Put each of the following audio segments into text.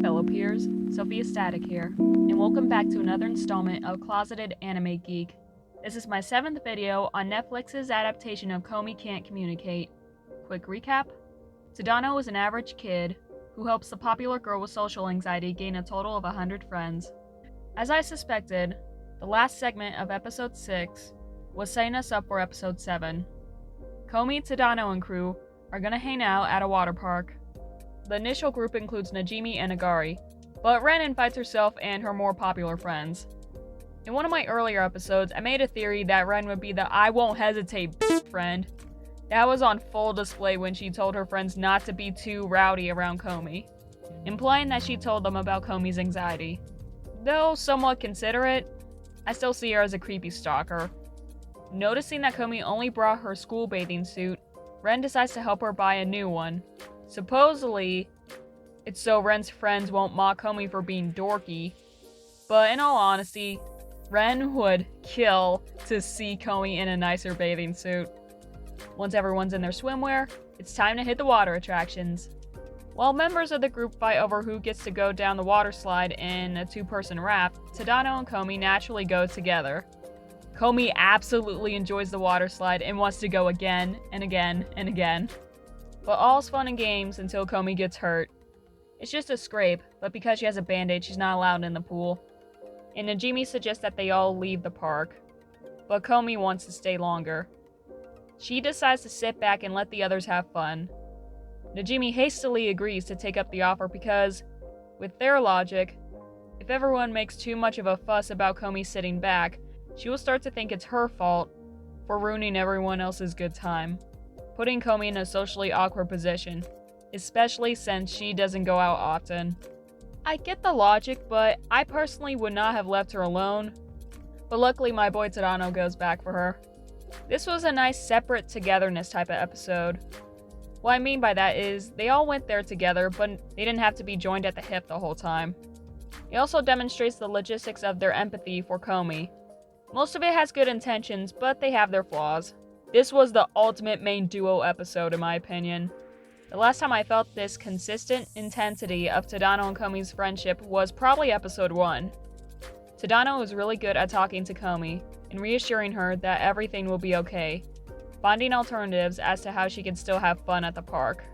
fellow peers, Sofia Static here, and welcome back to another installment of Closeted Anime Geek. This is my 7th video on Netflix's adaptation of Komi Can't Communicate. Quick recap. Tadano is an average kid who helps the popular girl with social anxiety gain a total of 100 friends. As I suspected, the last segment of episode 6 was setting us up for episode 7. Komi, Tadano, and crew are gonna hang out at a water park. The initial group includes Najimi and Nagari, but Ren invites herself and her more popular friends. In one of my earlier episodes, I made a theory that Ren would be the I won't hesitate friend. That was on full display when she told her friends not to be too rowdy around Komi, implying that she told them about Komi's anxiety. Though somewhat considerate, I still see her as a creepy stalker. Noticing that Komi only brought her school bathing suit, Ren decides to help her buy a new one. Supposedly, it's so Ren's friends won't mock Komi for being dorky, but in all honesty, Ren would kill to see Komi in a nicer bathing suit. Once everyone's in their swimwear, it's time to hit the water attractions. While members of the group fight over who gets to go down the water slide in a 2-person raft, Tadano and Komi naturally go together. Komi absolutely enjoys the water slide and wants to go again and again and again. But all's fun and games until Komi gets hurt. It's just a scrape, but because she has a band-aid, she's not allowed in the pool. And Najimi suggests that they all leave the park, but Komi wants to stay longer. She decides to sit back and let the others have fun. Najimi hastily agrees to take up the offer because, with their logic, if everyone makes too much of a fuss about Komi sitting back, she will start to think it's her fault for ruining everyone else's good time, putting Komi in a socially awkward position, especially since she doesn't go out often. I get the logic, but I personally would not have left her alone. But luckily my boy Tadano goes back for her. This was a nice separate togetherness type of episode. What I mean by that is, they all went there together, but they didn't have to be joined at the hip the whole time. It also demonstrates the logistics of their empathy for Komi. Most of it has good intentions, but they have their flaws. This was the ultimate main duo episode in my opinion. The last time I felt this consistent intensity of Tadano and Komi's friendship was probably episode 1. Tadano was really good at talking to Komi and reassuring her that everything will be okay, finding alternatives as to how she can still have fun at the park.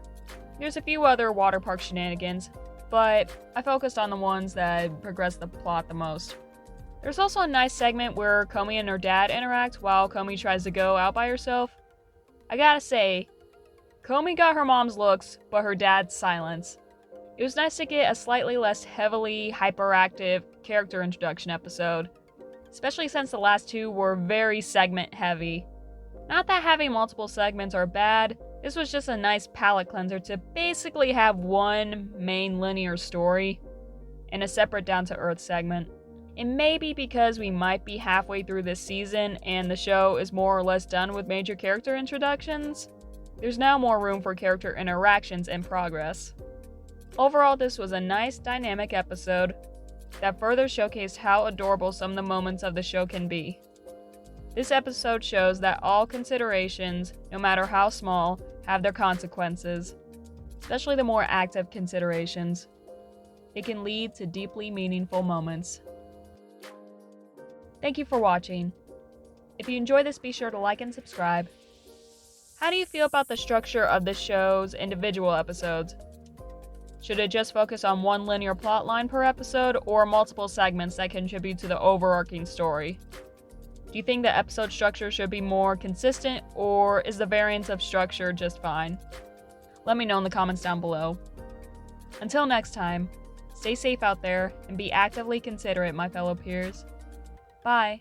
There's a few other water park shenanigans, but I focused on the ones that progress the plot the most. There's also a nice segment where Komi and her dad interact while Komi tries to go out by herself. I gotta say, Komi got her mom's looks, but her dad's silence. It was nice to get a slightly less heavily hyperactive character introduction episode, especially since the last 2 were very segment heavy. Not that having multiple segments are bad, this was just a nice palate cleanser to basically have one main linear story and a separate down-to-earth segment. It may be because we might be halfway through this season and the show is more or less done with major character introductions. There's now more room for character interactions in progress. Overall, this was a nice, dynamic episode that further showcased how adorable some of the moments of the show can be. This episode shows that all considerations, no matter how small, have their consequences, especially the more active considerations. It can lead to deeply meaningful moments. Thank you for watching. If you enjoyed this, be sure to like and subscribe. How do you feel about the structure of the show's individual episodes? Should it just focus on one linear plotline per episode, or multiple segments that contribute to the overarching story? Do you think the episode structure should be more consistent, or is the variance of structure just fine? Let me know in the comments down below. Until next time, stay safe out there and be actively considerate, my fellow peers. Bye.